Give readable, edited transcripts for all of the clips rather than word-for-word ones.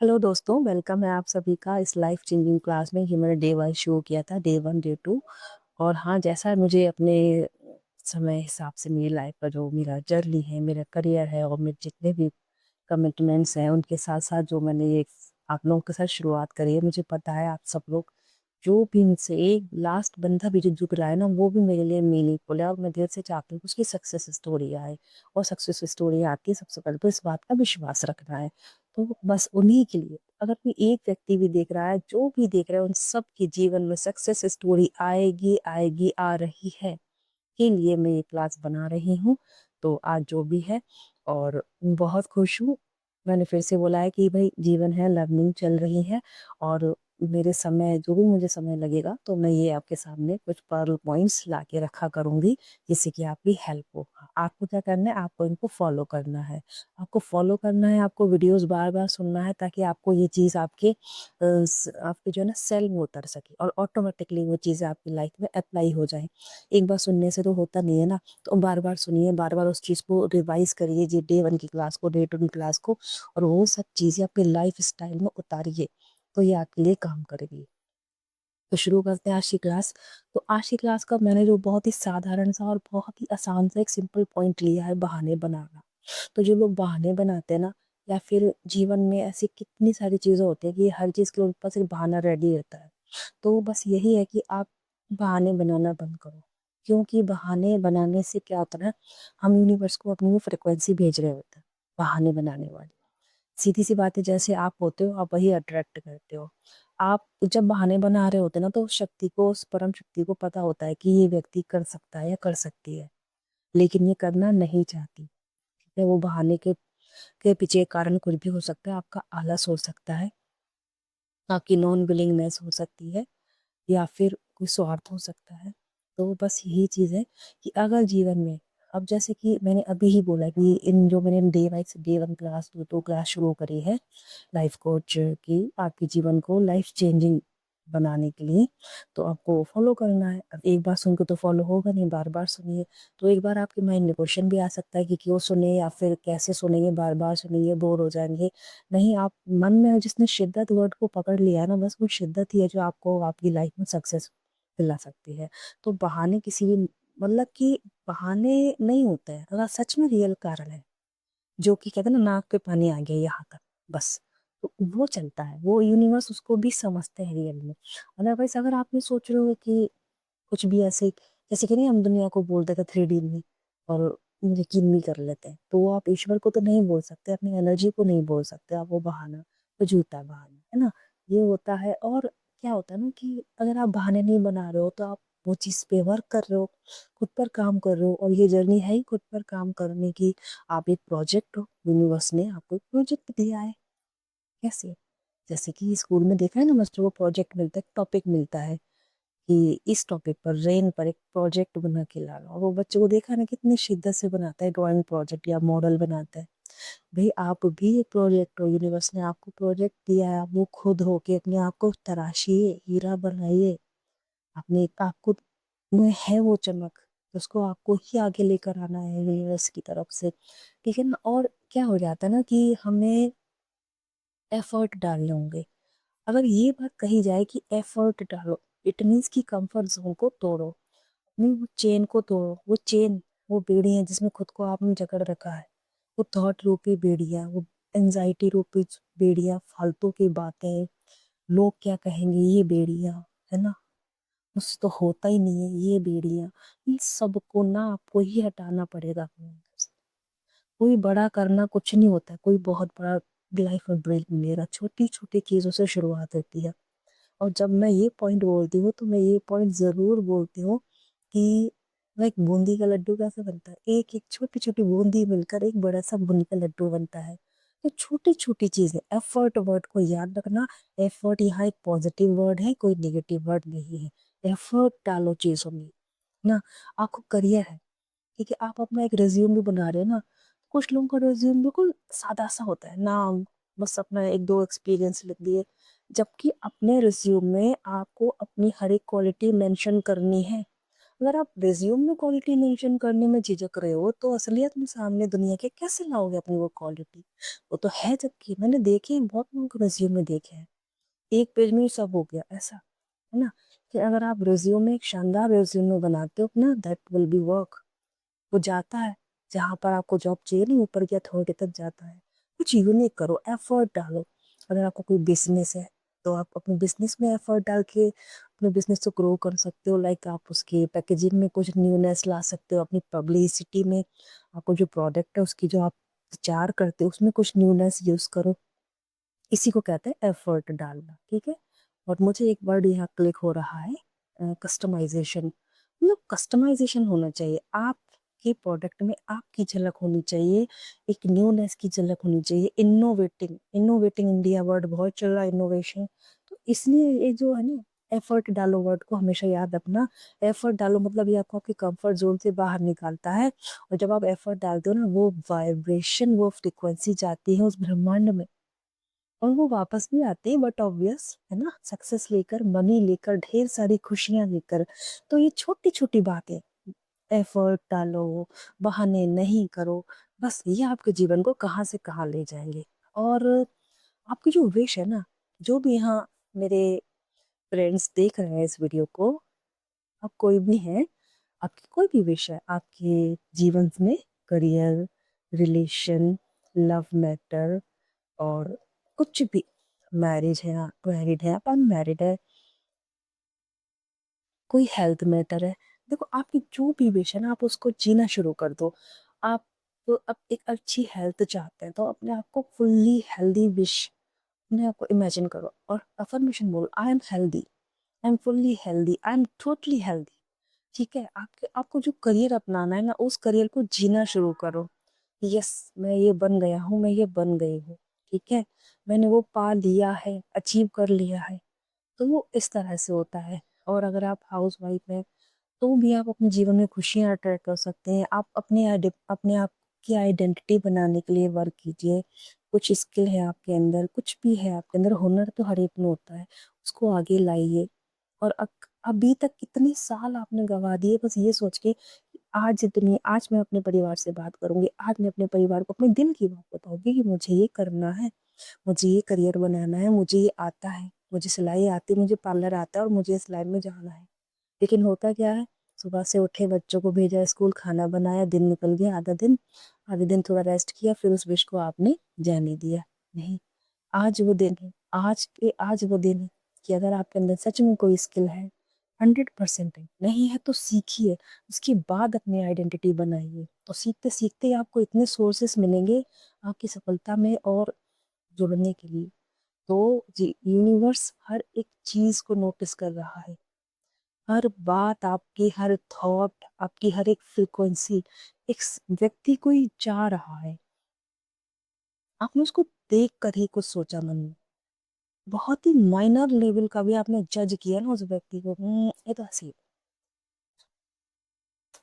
Hello दोस्तों, welcome है आप सभी का इस लाइफ चेंजिंग क्लास में। ये मैंने डे वाइज शो किया था, डे वन डे टू। और हाँ, जैसा मुझे अपने समय हिसाब से मेरी लाइफ का जो मेरा जर्नी है, मेरा करियर है और मेरे जितने भी कमिटमेंट्स हैं, उनके साथ साथ जो मैंने ये आप लोगों के साथ शुरुआत करी है, मुझे पता है आप सब लोग जो भी इनसे एक लास्ट बंदा भी जो जुड़ रहा है ना, वो भी मेरे लिए मीनिंगफुल है। और मैं दिल से चाहती हूँ कि उसकी सक्सेस स्टोरी आए। और सक्सेस स्टोरी आती है, सबसे पहले तो इस बात का विश्वास रखना है। तो बस उन्हीं के लिए, अगर कोई एक व्यक्ति भी देख रहा है, जो भी देख रहा है, उन सब के जीवन में सक्सेस स्टोरी आएगी आएगी, आ रही है, के लिए मैं ये क्लास बना रही हूँ। तो आज जो भी है, और बहुत खुश हूँ। मैंने फिर से बोला है कि भाई जीवन है, लर्निंग चल रही है। और मेरे समय जो भी मुझे समय लगेगा, तो मैं ये आपके सामने कुछ पर्ल पॉइंट्स ला के रखा करूंगी, जिससे कि आपकी हेल्प हो। आपको क्या करना है, आपको इनको फॉलो करना है। आपको फॉलो करना है, आपको वीडियोस बार बार सुनना है, ताकि आपको ये चीज़ आपके जो है ना सेल में उतर सके, और ऑटोमेटिकली वो चीज़ें आपकी लाइफ में अप्लाई हो जाए। एक बार सुनने से तो होता नहीं है ना, तो बार बार सुनिए, बार बार उस चीज़ को रिवाइज करिए, जी डे वन की क्लास को, डे टू की क्लास को, और वो सब चीज़ें अपनी लाइफ स्टाइल में उतारिए, तो ये आपके लिए काम करेगी। तो शुरू करते हैं आज की क्लास। तो आज की क्लास का मैंने जो बहुत ही साधारण सा और बहुत ही आसान सा एक सिंपल पॉइंट लिया है, बहाने बनाना। तो जो लोग बहाने बनाते हैं ना, या फिर जीवन में ऐसी कितनी सारी चीज़ें होती है कि हर चीज़ के ऊपर सिर्फ बहाना रेडी रहता है। तो बस यही है कि आप बहाने बनाना बंद करो। क्योंकि बहाने बनाने से क्या होता है ना, हम यूनिवर्स को अपनी वो फ्रिक्वेंसी भेज रहे होते हैं, बहाने बनाने वाली। सीधी सी बात है, जैसे आप होते हो, आप वही अट्रैक्ट करते हो। आप जब बहाने बना रहे होते हैं ना, तो उस शक्ति को, उस परम शक्ति को पता होता है कि ये व्यक्ति कर सकता है या कर सकती है, लेकिन ये करना नहीं चाहती। ठीक है, वो बहाने के पीछे कारण कुछ भी हो सकता है। आपका आलस हो सकता है, आपकी नॉन विलिंगनेस हो सकती है, या फिर कोई स्वार्थ हो सकता है। तो बस यही चीज़ है कि अगर जीवन में, अब जैसे कि मैंने अभी ही बोला कि इन जो मैंने day wise day one class, two two class शुरू करी है लाइफ कोच की, आपके जीवन को लाइफ चेंजिंग बनाने के लिए, तो आपको फॉलो करना है। अब एक बार सुन के तो फॉलो होगा नहीं, बार बार सुनिए। तो एक बार आपके माइंड में क्वेश्चन भी आ सकता है कि क्यों सुने, या फिर कैसे सुनेंगे, बार बार सुनेंगे बोर हो जाएंगे। नहीं, आप मन में जिसने शिद्दत वर्ड को पकड़ लिया है ना, बस वो शिद्दत ही है जो आपको आपकी लाइफ में सक्सेस दिला सकती है। तो बहाने किसी भी, मतलब कि बहाने नहीं होते हैं अगर सच में रियल कारण है, जो कि कहते हैं ना, नाक पे पानी आ गया यहाँ तक, बस। तो वो चलता है, वो यूनिवर्स उसको भी समझते हैं रियल में। अदरवाइज अगर आप ये सोच रहे हो कि कुछ भी ऐसे, जैसे कि नहीं, हम दुनिया को बोल देते 3D में, और यकीन भी कर लेते हैं, तो वो आप ईश्वर को तो नहीं बोल सकते, अपनी एनर्जी को नहीं बोल सकते आप। वो बहाना, वो झूठा बहाना है ना, ये होता है। और क्या होता है ना कि अगर आप बहाने नहीं बना रहे हो, तो आप वो चीज़ पे वर्क कर रहे हो, खुद पर काम कर रहे हो। और ये जर्नी है ही खुद पर काम करने की। आप एक प्रोजेक्ट हो, यूनिवर्स ने आपको एक प्रोजेक्ट दिया है। कैसे? जैसे कि स्कूल में देखा है ना, बच्चों को प्रोजेक्ट मिलता है, टॉपिक मिलता है कि इस टॉपिक पर, रेन पर एक प्रोजेक्ट बना के लाना। और वो बच्चों को देखा ना, कितनी शिद्दत से बनाता है ड्राइंग प्रोजेक्ट या मॉडल बनाता है। भाई आप भी एक प्रोजेक्ट हो, यूनिवर्स ने आपको प्रोजेक्ट दिया है, आप वो खुद हो के अपने आप को तराशिए, हीरा बनाइए। अपने आपको में है वो चमक, तो उसको आपको ही आगे लेकर आना है यूनिवर्स की तरफ से। ठीक है ना। और क्या हो जाता है ना कि हमें एफर्ट डालने होंगे। अगर ये बात कही जाए कि एफर्ट डालो, इट मीन्स की कंफर्ट जोन को तोड़ो, अपनी वो चेन को तोड़ो। वो चेन, वो बेड़ी है जिसमें खुद को आपने जकड़ रखा है। वो थॉट रूपी बेड़ियां, वो एंजाइटी रूपी बेड़ियां, फालतू की बातें, लोग क्या कहेंगे, ये बेड़ियां, है ना, मुझसे तो होता ही नहीं है, ये बेड़ियां, इन सबको ना आपको ही हटाना पड़ेगा अपने अंदर से। कोई बड़ा करना कुछ नहीं होता है, कोई बहुत बड़ा लाइफ में ब्रेक मिलेगा, छोटी छोटी चीजों से शुरुआत होती है। और जब मैं ये पॉइंट बोलती हूँ, तो मैं ये पॉइंट जरूर बोलती हूँ कि लाइक बूंदी का लड्डू कैसे बनता है, एक एक छोटी छोटी बूंदी मिलकर एक बड़ा सा बूंदी का लड्डू बनता है। तो छोटी छोटी चीजें, एफर्ट वर्ड को याद रखना। एफर्ट यहाँ एक पॉजिटिव वर्ड है, कोई नेगेटिव वर्ड नहीं है। एफर्ट डालो चीजों में ना। आपको करियर है, ठीक है, आप अपना एक रिज्यूम भी बना रहे हो ना, कुछ लोगों का रिज्यूम बिल्कुल सादा सा होता है, नाम, बस अपना एक दो एक्सपीरियंस लिख दिए। जबकि अपने रिज्यूम में आपको अपनी हर एक क्वालिटी मेंशन करनी है। अगर आप रिज्यूम में क्वालिटी मेंशन करने में झिझक रहे हो तो असलियत में सामने दुनिया के कैसे लाओगे अपनी वो क्वालिटी? वो तो है, जबकि मैंने देखे हैं, बहुत लोगों के रिज्यूम में देखे हैं, एक पेज में ही सब हो गया ऐसा, है ना? कि अगर आप रिज्यूम में एक शानदार रिज्यूम बनाते हो ना, दैट विल बी वर्क। वो जाता है जहां पर आपको जॉब चाहिए, नहीं ऊपर की अथॉरिटी तक जाता है। कुछ यूनिक करो, एफर्ट डालो। अगर आपको कोई बिजनेस है तो आप अपने बिजनेस में एफर्ट डाल के अपने बिजनेस को ग्रो कर सकते हो। लाइक आप उसके पैकेजिंग में कुछ न्यूनेस ला सकते हो, अपनी पब्लिसिटी में आपको जो प्रोडक्ट है उसकी जो आप प्रचार करते हो उसमें कुछ न्यूनेस यूज करो। इसी को कहते हैं एफर्ट डालना, ठीक है? और मुझे एक वर्ड यहाँ क्लिक हो रहा है, कस्टमाइजेशन। मतलब कस्टमाइजेशन होना चाहिए आपके प्रोडक्ट में, आपकी झलक होनी चाहिए, एक न्यूनेस की झलक होनी चाहिए। इनोवेटिंग, इनोवेटिंग इंडिया वर्ड बहुत चल रहा है, इनोवेशन। तो इसलिए ये जो है ना, एफर्ट डालो वर्ड को हमेशा याद रखना। एफर्ट डालो मतलब ये आपको आपके कंफर्ट जोन से बाहर निकालता है। और जब आप एफर्ट डालते हो ना, वो वाइब्रेशन, वो फ्रिक्वेंसी जाती है उस ब्रह्मांड में, और वो वापस भी आते हैं, बट ऑब्वियस है ना, सक्सेस लेकर, मनी लेकर, ढेर सारी खुशियां लेकर। तो ये छोटी छोटी बातें, एफर्ट डालो, बहाने नहीं करो, बस ये आपके जीवन को कहाँ से कहाँ ले जाएंगे। और आपकी जो विश है ना, जो भी यहाँ मेरे फ्रेंड्स देख रहे हैं इस वीडियो को, आप कोई भी हैं, आपकी कोई भी विश है आपके जीवन में, करियर, रिलेशन, लव मैटर, और कुछ भी, मैरिज है, आप मैरिड है, आप अनमैरिड है, कोई हेल्थ मैटर है, देखो आपकी जो भी विश है ना, आप उसको जीना शुरू कर दो। आप अब एक अच्छी हेल्थ चाहते हैं तो अपने आप को फुल्ली हेल्दी विश, अपने आप को इमेजिन करो और अफर्मेशन बोलो, I am healthy, I am fully healthy, I am totally healthy. ठीक है? आपके आपको जो करियर अपनाना है ना, उस करियर को जीना शुरू करो। यस, मैं ये बन गया हूँ, मैं ये बन गई हूँ, ठीक है, मैंने वो पा लिया है, अचीव कर लिया है। तो वो इस तरह से होता है। और अगर आप हाउस वाइफ हैं तो भी आप अपने जीवन में खुशियां अट्रैक्ट कर सकते हैं। आप अपने आप की आइडेंटिटी बनाने के लिए वर्क कीजिए। कुछ स्किल है आपके अंदर, कुछ भी है आपके अंदर, हुनर तो हर एक में होता है, उसको आगे लाइए। और अभी तक कितने साल आपने गवा दिए बस ये सोच के कि आज मैं अपने परिवार से बात करूंगी, आज मैं अपने परिवार को अपने दिल की बात बताऊंगी कि मुझे ये करना है, मुझे ये करियर बनाना है, मुझे ये आता है, मुझे सिलाई आती है, मुझे पार्लर आता है और मुझे इस लाइन में जाना है। लेकिन होता क्या है, सुबह से उठे, बच्चों को भेजा स्कूल, खाना बनाया, दिन निकल गया, आधा दिन थोड़ा रेस्ट किया, फिर उस विश को आपने जाने दिया। नहीं, आज वो दिन है, आज वो दिन है कि अगर आपके अंदर सच में कोई स्किल है, 100% है, नहीं है तो सीखिए, उसके बाद अपनी आइडेंटिटी बनाइए। तो सीखते सीखते ही आपको इतने सोर्सेस मिलेंगे आपकी सफलता में और जुड़ने के लिए। तो जी, यूनिवर्स हर एक चीज को नोटिस कर रहा है, हर बात आपकी, हर थॉट आपकी, हर एक फ्रिक्वेंसी, एक व्यक्ति को ही चाह रहा है। आपने उसको देख कर ही कुछ सोचा मन में, बहुत ही माइनर लेवल का भी आपने जज किया ना उस व्यक्ति को, ये तो ऐसे ही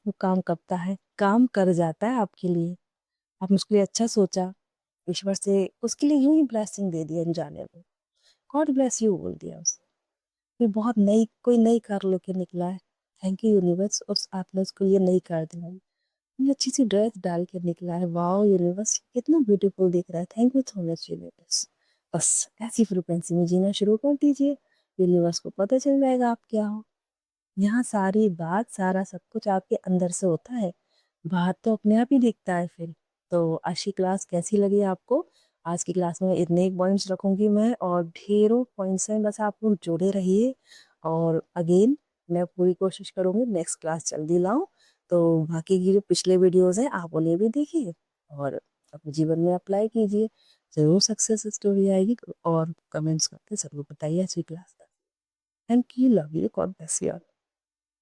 वो काम करता है, काम कर जाता है आपके लिए। आपने उसके लिए अच्छा सोचा, ईश्वर से उसके लिए यूं ही ब्लेसिंग दे दिया अनजाने में, गॉड ब्लेस यू बोल दिया उसे। कोई नई कार लेके निकला है, थैंक यू यूनिवर्स, और आपने उसको ये नई कार दिलाई। ये अच्छी सी ड्रेस डाल के निकला है, वाओ यूनिवर्स कितना ब्यूटीफुल दिख रहा है, thank you so much universe. बस ऐसी फ्रिक्वेंसी में जीना शुरू कर दीजिए, यूनिवर्स को पता चल जाएगा आप क्या हो। यहाँ सारी बात, सारा सब कुछ आपके अंदर से होता है, बाहर तो अपने आप ही दिखता है फिर। तो आज की क्लास कैसी लगी आपको? आज की क्लास में इतने ही पॉइंट्स रखूंगी मैं, और ढेरों पॉइंट्स हैं, बस आप लोग जुड़े रहिए। और अगेन मैं पूरी कोशिश करूंगी नेक्स्ट क्लास जल्दी लाऊं। तो बाकी की जो पिछले वीडियोस हैं आप उन्हें भी देखिए और अपने जीवन में अप्लाई कीजिए, जरूर सक्सेस स्टोरी आएगी। और कमेंट्स करके जरूर बताइए अच्छी क्लास का। Thank you, love you, God bless you.